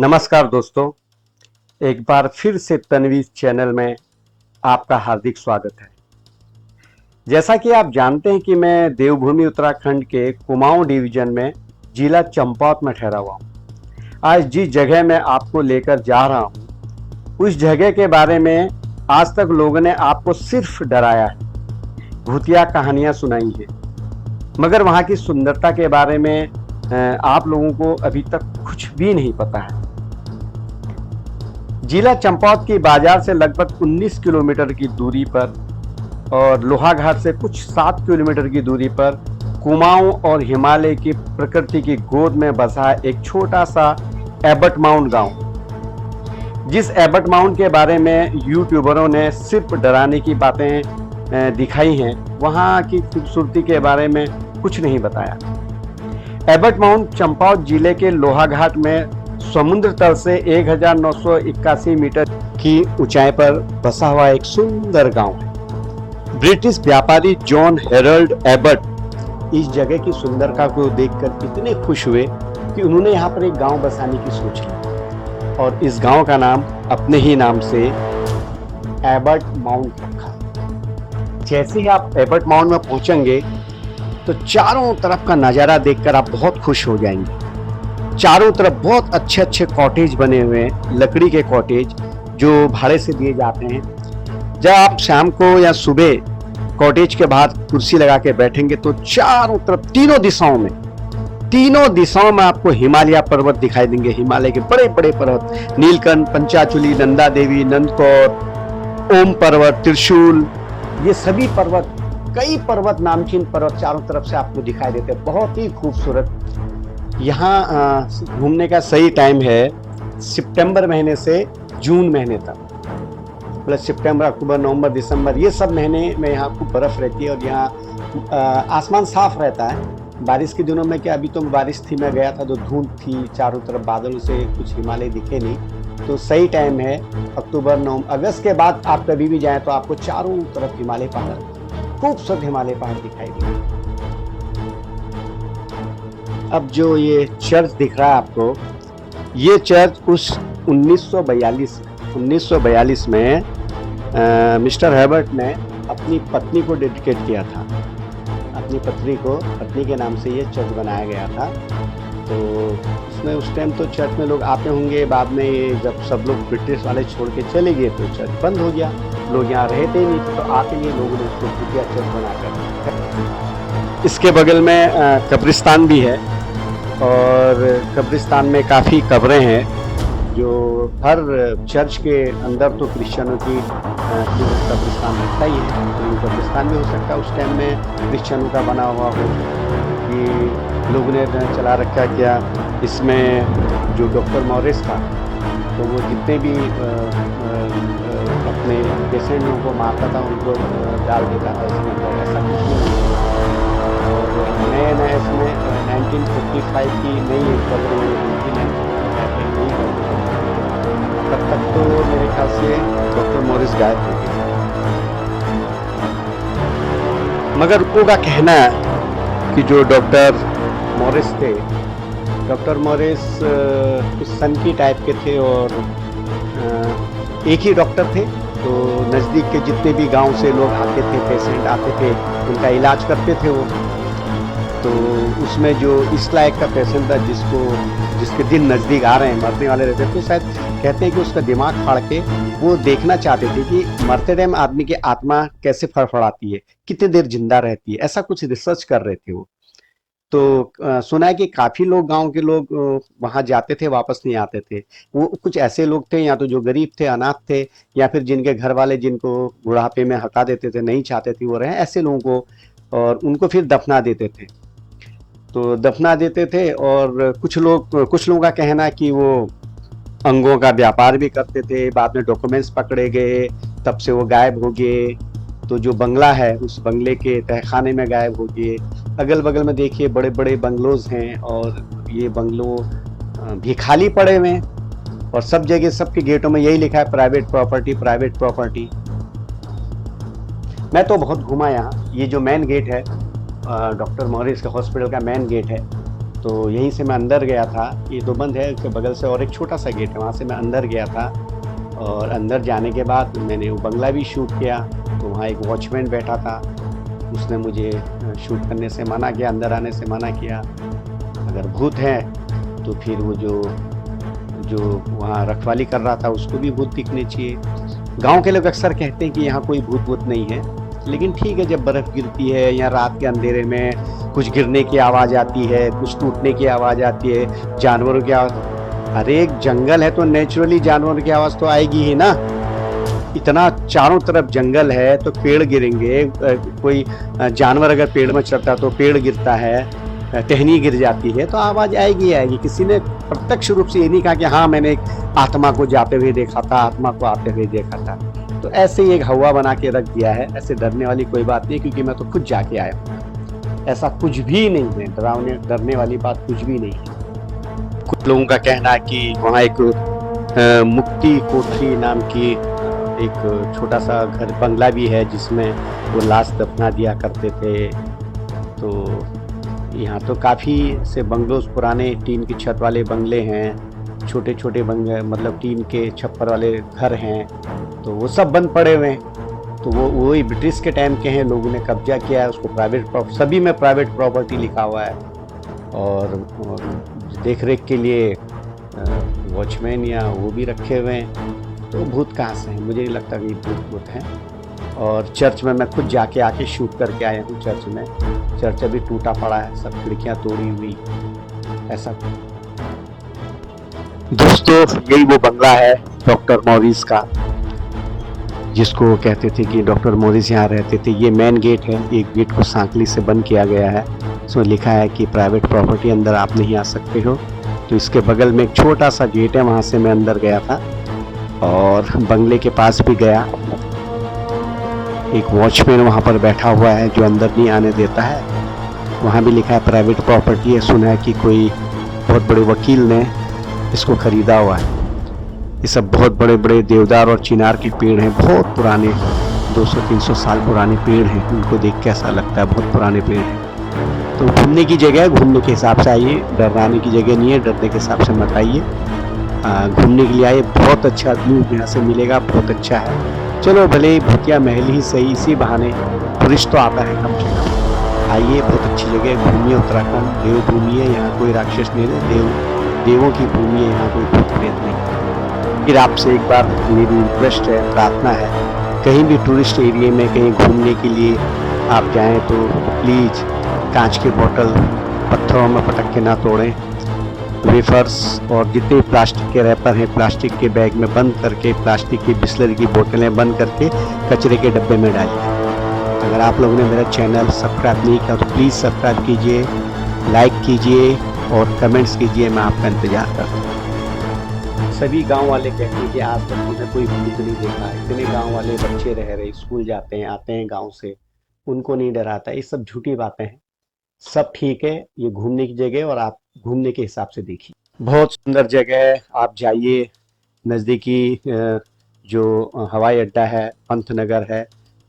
नमस्कार दोस्तों, एक बार फिर से तन्वीज चैनल में आपका हार्दिक स्वागत है। जैसा कि आप जानते हैं कि मैं देवभूमि उत्तराखंड के कुमाऊं डिवीजन में जिला चंपावत में ठहरा हुआ हूं। आज जिस जगह मैं आपको लेकर जा रहा हूं, उस जगह के बारे में आज तक लोगों ने आपको सिर्फ डराया है, भूतिया कहानियां सुनाई है, मगर वहां की सुंदरता के बारे में आप लोगों को अभी तक कुछ भी नहीं पता है। जिला चंपावत की बाजार से लगभग 19 किलोमीटर की दूरी पर और लोहाघाट से कुछ 7 किलोमीटर की दूरी पर कुमाऊं और हिमालय की प्रकृति की गोद में बसा एक छोटा सा एबट माउंट गांव। जिस एबट माउंट के बारे में यूट्यूबरों ने सिर्फ डराने की बातें दिखाई हैं, वहां की खूबसूरती के बारे में कुछ नहीं बताया। एबट माउंट चंपावत जिले के लोहाघाट में समुद्र तल से 1981 मीटर की ऊंचाई पर बसा हुआ एक सुंदर गांव है। ब्रिटिश व्यापारी जॉन हेरल्ड एबट इस जगह की सुंदरता को देखकर इतने खुश हुए कि उन्होंने यहाँ पर एक गांव बसाने की सोच ली और इस गांव का नाम अपने ही नाम से एबट माउंट रखा। जैसे ही आप एबट माउंट में पहुंचेंगे तो चारों तरफ का नज़ारा देखकर आप बहुत खुश हो जाएंगे। चारों तरफ बहुत अच्छे अच्छे कॉटेज बने हुए हैं, लकड़ी के कॉटेज जो भाड़े से दिए जाते हैं। जब आप शाम को या सुबह कॉटेज के बाहर कुर्सी लगा के बैठेंगे तो चारों तरफ तीनों दिशाओं में आपको हिमालय पर्वत दिखाई देंगे। हिमालय के बड़े बड़े पर्वत, नीलकंठ, पंचाचूली, नंदा देवी, नंदकौर, ओम पर्वत, त्रिशूल, ये सभी पर्वत, कई पर्वत, नामचीन पर्वत चारों तरफ से आपको दिखाई देते हैं। बहुत ही खूबसूरत। यहाँ घूमने का सही टाइम है सितंबर महीने से जून महीने तक, प्लस सितंबर, अक्टूबर, नवंबर, दिसंबर, ये सब महीने में यहाँ खूब बर्फ रहती है और यहाँ आसमान साफ रहता है। बारिश के दिनों में क्या, अभी तो बारिश थी, मैं गया था तो धूप थी, चारों तरफ बादलों से कुछ हिमालय दिखे नहीं। तो सही टाइम है अक्टूबर, नवंबर, अगस्त के बाद आप कभी भी जाएं तो आपको चारों तरफ हिमालय पहाड़, खूबसूरत हिमालय पहाड़ दिखाई देंगे। अब जो ये चर्च दिख रहा है आपको, ये चर्च उस 1942 में मिस्टर हेबर्ट ने अपनी पत्नी को डेडिकेट किया था। अपनी पत्नी के नाम से ये चर्च बनाया गया था। तो उसमें उस टाइम तो चर्च में लोग आते होंगे, बाद में ये जब सब लोग ब्रिटिश वाले छोड़ के चले गए तो चर्च बंद हो गया, लोग यहाँ रहते ही नहीं, तो आके ये लोगों ने उसको भूतिया चर्च बनाकर। इसके बगल में कब्रिस्तान भी है और कब्रिस्तान में काफ़ी कब्रें हैं। जो हर चर्च के अंदर तो क्रिश्चियनों की कब्रिस्तान रहता ही है, तो कब्रिस्तान भी हो सकता है उस टाइम में क्रिश्चियनों का बना हुआ हो कि लोगों ने चला रखा किया। इसमें जो डॉक्टर मॉरिस था तो वो जितने भी अपने पेशेंट लोगों को मारता था उनको डाल देता था इसमें, ऐसा कुछ नहीं। और नए इसमें 1955 की नई एक तब तक तो मेरे ख्याल से डॉक्टर मॉरिस गायब हो गए, मगर लोगों का कहना है कि जो डॉक्टर मॉरिस थे, डॉक्टर मॉरिस कुछ सनकी टाइप के थे और एक ही डॉक्टर थे, तो नज़दीक के जितने भी गांव से लोग आते थे, पेशेंट आते थे, उनका इलाज करते थे वो। तो उसमें जो इस लायक का पेशेंट था जिसके दिन नज़दीक आ रहे हैं, मरने वाले रहते थे, तो शायद कहते हैं कि उसका दिमाग फाड़ के वो देखना चाहते थे कि मरते टाइम आदमी की आत्मा कैसे फड़फड़ाती है, कितनी देर जिंदा रहती है, ऐसा कुछ रिसर्च कर रहे थे वो। तो सुना है कि काफ़ी लोग, गांव के लोग वहाँ जाते थे, वापस नहीं आते थे। वो कुछ ऐसे लोग थे या तो जो गरीब थे, अनाथ थे, या फिर जिनके घर वाले जिनको बुढ़ापे में हटा देते थे, नहीं चाहते थे वो रहे, ऐसे लोगों को, और उनको फिर दफना देते थे। तो दफना देते थे और कुछ लोगों का कहना है कि वो अंगों का व्यापार भी करते थे। बाद में डॉक्यूमेंट्स पकड़े गए, तब से वो गायब हो गए। तो जो बंगला है उस बंगले के तहखाने में गायब हो गए। अगल बगल में देखिए बड़े बड़े बंगलोज हैं और ये बंगलो भी खाली पड़े हुए हैं और सब जगह सबके गेटों में यही लिखा है प्राइवेट प्रॉपर्टी, प्राइवेट प्रॉपर्टी। मैं तो बहुत घूमा यहाँ। ये जो मेन गेट है डॉक्टर मॉरिस के हॉस्पिटल का मेन गेट है, तो यहीं से मैं अंदर गया था। ये तो बंद है, उसके बगल से और एक छोटा सा गेट है, वहाँ से मैं अंदर गया था। और अंदर जाने के बाद मैंने वो बंगला भी शूट किया। तो वहाँ एक वॉचमैन बैठा था, उसने मुझे शूट करने से मना किया, अंदर आने से मना किया। अगर भूत है तो फिर वो जो वहाँ रखवाली कर रहा था उसको भी भूत दिखने चाहिए। गांव के लोग अक्सर कहते हैं कि यहाँ कोई भूत नहीं है, लेकिन ठीक है, जब बर्फ़ गिरती है या रात के अंधेरे में कुछ गिरने की आवाज़ आती है, कुछ टूटने की आवाज़ आती है, जानवरों की आवाज़, अरे एक जंगल है तो नेचुरली जानवरों की आवाज़ तो आएगी ही ना। इतना चारों तरफ जंगल है तो पेड़ गिरेंगे, कोई जानवर अगर पेड़ में चढ़ता है तो पेड़ गिरता है, टहनी गिर जाती है तो आवाज़ आएगी आएगी। किसी ने प्रत्यक्ष रूप से ये नहीं कहा कि हाँ मैंने एक आत्मा को जाते हुए देखा था, आत्मा को आते हुए देखा था। तो ऐसे ही एक हवा बना के रख दिया है। ऐसे डरने वाली कोई बात नहीं, क्योंकि मैं तो खुद जाके आया हूँ। ऐसा कुछ भी नहीं है, डरने वाली बात कुछ भी नहीं है। कुछ लोगों का कहना है कि वहाँ एक मुक्ति कोठरी नाम की एक छोटा सा घर बंगला भी है, जिसमें वो लाश दफना दिया करते थे। तो यहाँ तो काफ़ी से बंगलोज, पुराने टीन की छत वाले बंगले हैं, छोटे छोटे बंगले, मतलब टीन के छप्पर वाले घर हैं, तो वो सब बंद पड़े हुए हैं। तो वो वही ब्रिटिश के टाइम के हैं, लोगों ने कब्जा किया है उसको, सभी में प्राइवेट प्रॉपर्टी लिखा हुआ है। और देख रेख के लिए वॉचमैन या वो भी रखे हुए हैं। तो भूत कहाँ से हैं? मुझे नहीं लगता कि भूत हैं। और चर्च में मैं खुद जाके आके शूट करके आया हूँ। चर्च में, चर्च अभी टूटा पड़ा है, सब खिड़कियाँ तोड़ी हुई, ऐसा। दोस्तों यही वो बंगला है डॉक्टर मॉरिस का, जिसको कहते थे कि डॉक्टर मॉरिस यहाँ रहते थे। ये मेन गेट है, एक गेट को सांकली से बंद किया गया है, इसमें लिखा है कि प्राइवेट प्रॉपर्टी, अंदर आप नहीं आ सकते हो। तो इसके बगल में एक छोटा सा गेट है, वहाँ से मैं अंदर गया था और बंगले के पास भी गया। एक वॉचमैन वहाँ पर बैठा हुआ है जो अंदर नहीं आने देता है। वहाँ भी लिखा है प्राइवेट प्रॉपर्टी है। सुना है कि कोई बहुत बड़े वकील ने इसको खरीदा हुआ है। ये सब बहुत बड़े बड़े देवदार और चिनार के पेड़ हैं, बहुत पुराने, 200-300 साल पुराने पेड़ हैं। उनको देख के ऐसा लगता है बहुत पुराने पेड़ हैं। तो घूमने की जगह है, घूमने के हिसाब से आइए, डराने की जगह नहीं है, डरने के हिसाब से मत आइए। घूमने के लिए आइए, बहुत अच्छा व्यू यहाँ से मिलेगा, बहुत अच्छा है। चलो भले भूतिया महल ही सही, इसी बहाने टूरिस्ट तो आता है कम से कम। आइए, बहुत अच्छी जगह, घूमिए। उत्तराखंड देवभूमि है, यहाँ कोई राक्षस नहीं है, देवों की भूमि है, यहाँ कोई भूत प्रेत नहीं। फिर आपसे एक बार मेरी रिक्वेस्ट है, प्रार्थना है, कहीं भी टूरिस्ट एरिया में कहीं घूमने के लिए आप जाएं तो प्लीज़ कांच के बोतल पत्थरों में पटक के ना तोड़ें। वेफर्स और जितने प्लास्टिक के रैपर हैं, प्लास्टिक के बैग में बंद करके, प्लास्टिक की बिस्लरी की बोतलें बंद करके कचरे के डब्बे में डालिए। अगर आप लोगों ने मेरा चैनल सब्सक्राइब नहीं किया तो प्लीज़ सब्सक्राइब कीजिए, लाइक कीजिए और कमेंट्स कीजिए, मैं आपका इंतज़ार करता हूँ। सभी गांव वाले कहते हैं कि आज तक हमने कोई भूत नहीं देखा। इतने गांव वाले बच्चे रह रहे, स्कूल जाते हैं, आते हैं गांव से, उनको नहीं डराता। ये सब झूठी बातें हैं। सब ठीक है, ये घूमने की जगह और आप घूमने के हिसाब से देखिए। बहुत सुंदर जगह है, आप जाइए। नज़दीकी जो हवाई अड्डा है पंतनगर है,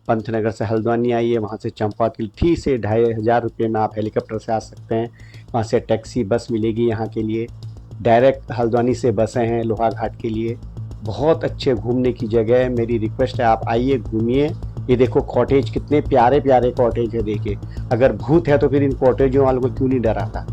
पंतनगर से हल्द्वानी आइए, वहाँ से चंपाकिल ठीक से 2500 रुपये में आप हेलीकॉप्टर से आ सकते हैं। वहाँ से टैक्सी बस मिलेगी यहाँ के लिए, डायरेक्ट हल्द्वानी से बसें हैं लोहा घाट के लिए। बहुत अच्छे घूमने की जगह है। मेरी रिक्वेस्ट है, आप आइए, घूमिए। ये देखो कॉटेज, कितने प्यारे प्यारे कॉटेज है, देखिए। अगर भूत है तो फिर इन कॉटेजों वालों को क्यों नहीं डराता।